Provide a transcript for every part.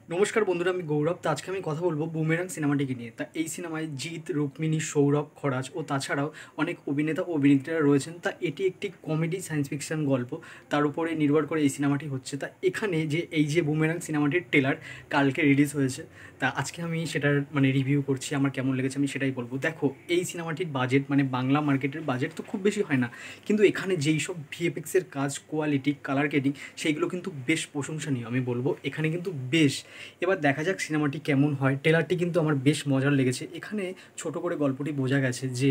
নমস্কার বন্ধুরা, আমি গৌরব। তো আজকে আমি কথা বলবো বুমেরাং সিনেমাটিকে নিয়ে। তা এই সিনেমায় জিৎ, রুক্মিণী, সৌরভ, খরাজ ও তাছাড়াও অনেক অভিনেতা ও অভিনেত্রীরা রয়েছেন। তা এটি একটি কমেডি সায়েন্স ফিকশন গল্প, তার উপরে নির্ভর করে এই সিনেমাটি হচ্ছে। তা এখানে যে বুমেরাং সিনেমাটির ট্রেলার কালকে রিলিজ হয়েছে, তা আজকে আমি সেটার রিভিউ করছি, আমার কেমন লেগেছে আমি সেটাই বলবো। দেখো, এই সিনেমাটির বাজেট বাংলা মার্কেটের বাজেট তো খুব বেশি হয় না, কিন্তু এখানে যেই সব ভিএফএক্সের কাজ, কোয়ালিটি, কালার গ্রেডিং, সেইগুলো কিন্তু বেশ প্রশংসনীয়। আমি বলবো এখানে কিন্তু বেশ। এবার দেখা যাক সিনেমাটি কেমন হয়। ট্রেলারটি কিন্তু আমার বেশ মজার লেগেছে। এখানে ছোট করে গল্পটি বোঝা গেছে যে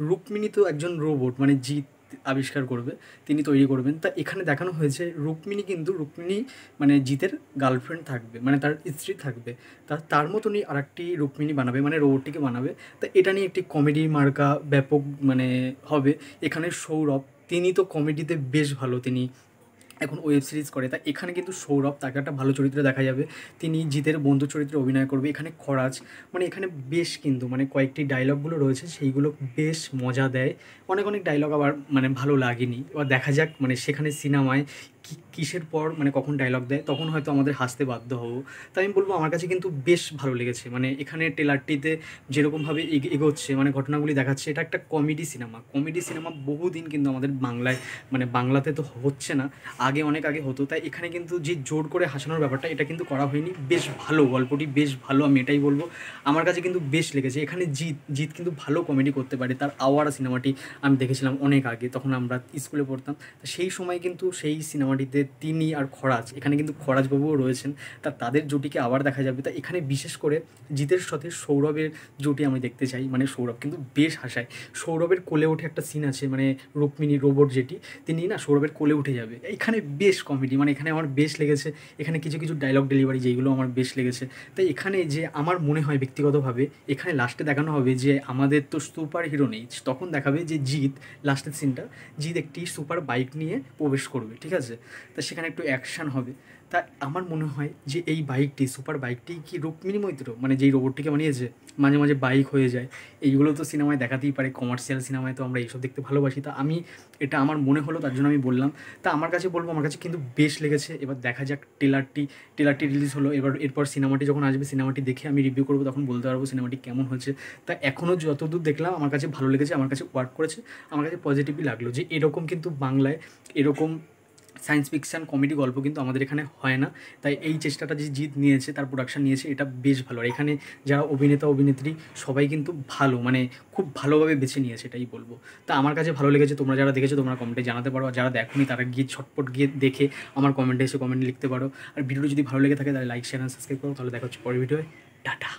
রুক্মিণী তো একজন রোবট, জিৎ আবিষ্কার করবে, তিনি তৈরি করবেন। তা এখানে দেখানো হয়েছে রুক্মিণী জিতের গার্লফ্রেন্ড থাকবে, তার স্ত্রী থাকবে। তার মতনই আর একটি রুক্মিণী বানাবে, রোবটটিকে বানাবে। তা এটা নিয়ে একটি কমেডি মার্কা ব্যাপক হবে। এখানে সৌরভ, তিনি তো কমেডিতে বেশ ভালো, তিনি এখন ওয়েব সিরিজ করে। তা এখানে কিন্তু সৌরভ, তাকে একটা ভালো চরিত্রে দেখা যাবে, তিনি জিতের বন্ধু চরিত্রে অভিনয় করবে। এখানে খরাজ, এখানে বেশ কিন্তু কয়েকটি ডায়লগগুলো রয়েছে, সেইগুলো বেশ মজা দেয়। অনেক অনেক ডায়লগ আবার ভালো লাগেনি। এবার দেখা যাক সেখানে সিনেমায় কিসের পর কখন ডায়লগ দেয়, তখন হয়তো আমাদের হাসতে বাধ্য হবো। তাই আমি বলবো আমার কাছে কিন্তু বেশ ভালো লেগেছে। এখানে ট্রেলারটিতে যেরকমভাবে এগোচ্ছে, ঘটনাগুলি দেখাচ্ছে, এটা একটা কমেডি সিনেমা বহুদিন কিন্তু আমাদের বাংলায়, বাংলাতে তো হচ্ছে না, অনেক আগে হতো। তাই এখানে কিন্তু যে জোর করে হাসানোর ব্যাপারটা, এটা কিন্তু করা হয়নি। বেশ ভালো, গল্পটি বেশ ভালো, আমি এটাই বলবো। আমার কাছে কিন্তু বেশ লেগেছে। এখানে জিৎ কিন্তু ভালো কমেডি করতে পারে। তার আওয়ারা সিনেমাটি আমি দেখেছিলাম অনেক আগে, তখন আমরা স্কুলে পড়তাম। সেই সময় কিন্তু সেই সিনেমাটিতে তিনি আর খরাজ, এখানে কিন্তু খরাজবাবুও রয়েছেন। তাদের জুটিকে আবার দেখা যাবে। তা এখানে বিশেষ করে জিতের সাথে সৌরভের জুটি আমি দেখতে চাই। সৌরভ কিন্তু বেশ হাসায়। সৌরভের কোলে ওঠে একটা সিন আছে, রুক্মিণী রোবট যেটি, তিনি না সৌরভের কোলে উঠে যাবে। এখানে বেশ কমেডি, এখানে আমার বেশ লেগেছে। এখানে কিছু কিছু ডায়লগ ডেলিভারি যেইগুলো আমার বেশ লেগেছে। তাই এখানে যে আমার মনে হয় ব্যক্তিগতভাবে, এখানে লাস্টে দেখানো হবে যে আমাদের তো সুপার হিরো নেই, তখন দেখাবে যে জিৎ, লাস্টের সিনটা, জিৎ একটি সুপার বাইক নিয়ে প্রবেশ করবে, ঠিক আছে? তা সেখানে একটু অ্যাকশান হবে। তা আমার মনে হয় যে এই বাইকটি, সুপার বাইকটি কি রুক্মিণী মৈত্র, যেই রোবটটিকে বানিয়েছে, মাঝে মাঝে বাইক হয়ে যায়, এইগুলো তো সিনেমায় দেখাতেই পারে। কমার্শিয়াল সিনেমায় তো আমরা এইসব দেখতে ভালোবাসি। তা এটা আমার মনে হলো, তার জন্য আমি বললাম। তা আমার কাছে বলবো আমার কাছে কিন্তু বেশ লেগেছে। এবার দেখা যাক ট্রেলারটি রিলিজ হলো, এরপর সিনেমাটি যখন আসবে, সিনেমাটি দেখে আমি রিভিউ করবো, তখন বলতে পারবো সিনেমাটি কেমন হচ্ছে। তা এখনও যতদূর দেখলাম আমার কাছে ভালো লেগেছে, আমার কাছে ওয়ার্ক করেছে, আমার কাছে পজিটিভই লাগলো যে এরকম কিন্তু বাংলায় এরকম সায়েন্স ফিকশান কমেডি গল্প কিন্তু আমাদের এখানে হয় না। তাই এই চেষ্টাটা যে জিৎ নিয়েছে, তার প্রোডাকশান নিয়েছে, এটা বেশ ভালো। আর এখানে যারা অভিনেতা অভিনেত্রী সবাই কিন্তু ভালো, খুব ভালোভাবে বেছে নিয়েছে, এটাই বলবো। তা আমার কাছে ভালো লেগেছে। তোমরা যারা দেখেছো তোমরা কমেন্টে জানাতে পারো, আর যারা দেখোনি তারা গিয়ে ছটপট গিয়ে দেখে আমার কমেন্টে এসে কমেন্ট লিখতে পারো। আর ভিডিওটি যদি ভালো লেগে থাকে তাহলে লাইক, শেয়ার, সাবস্ক্রাইব করো। তাহলে দেখা হচ্ছে পরের ভিডিওয়। টাটা।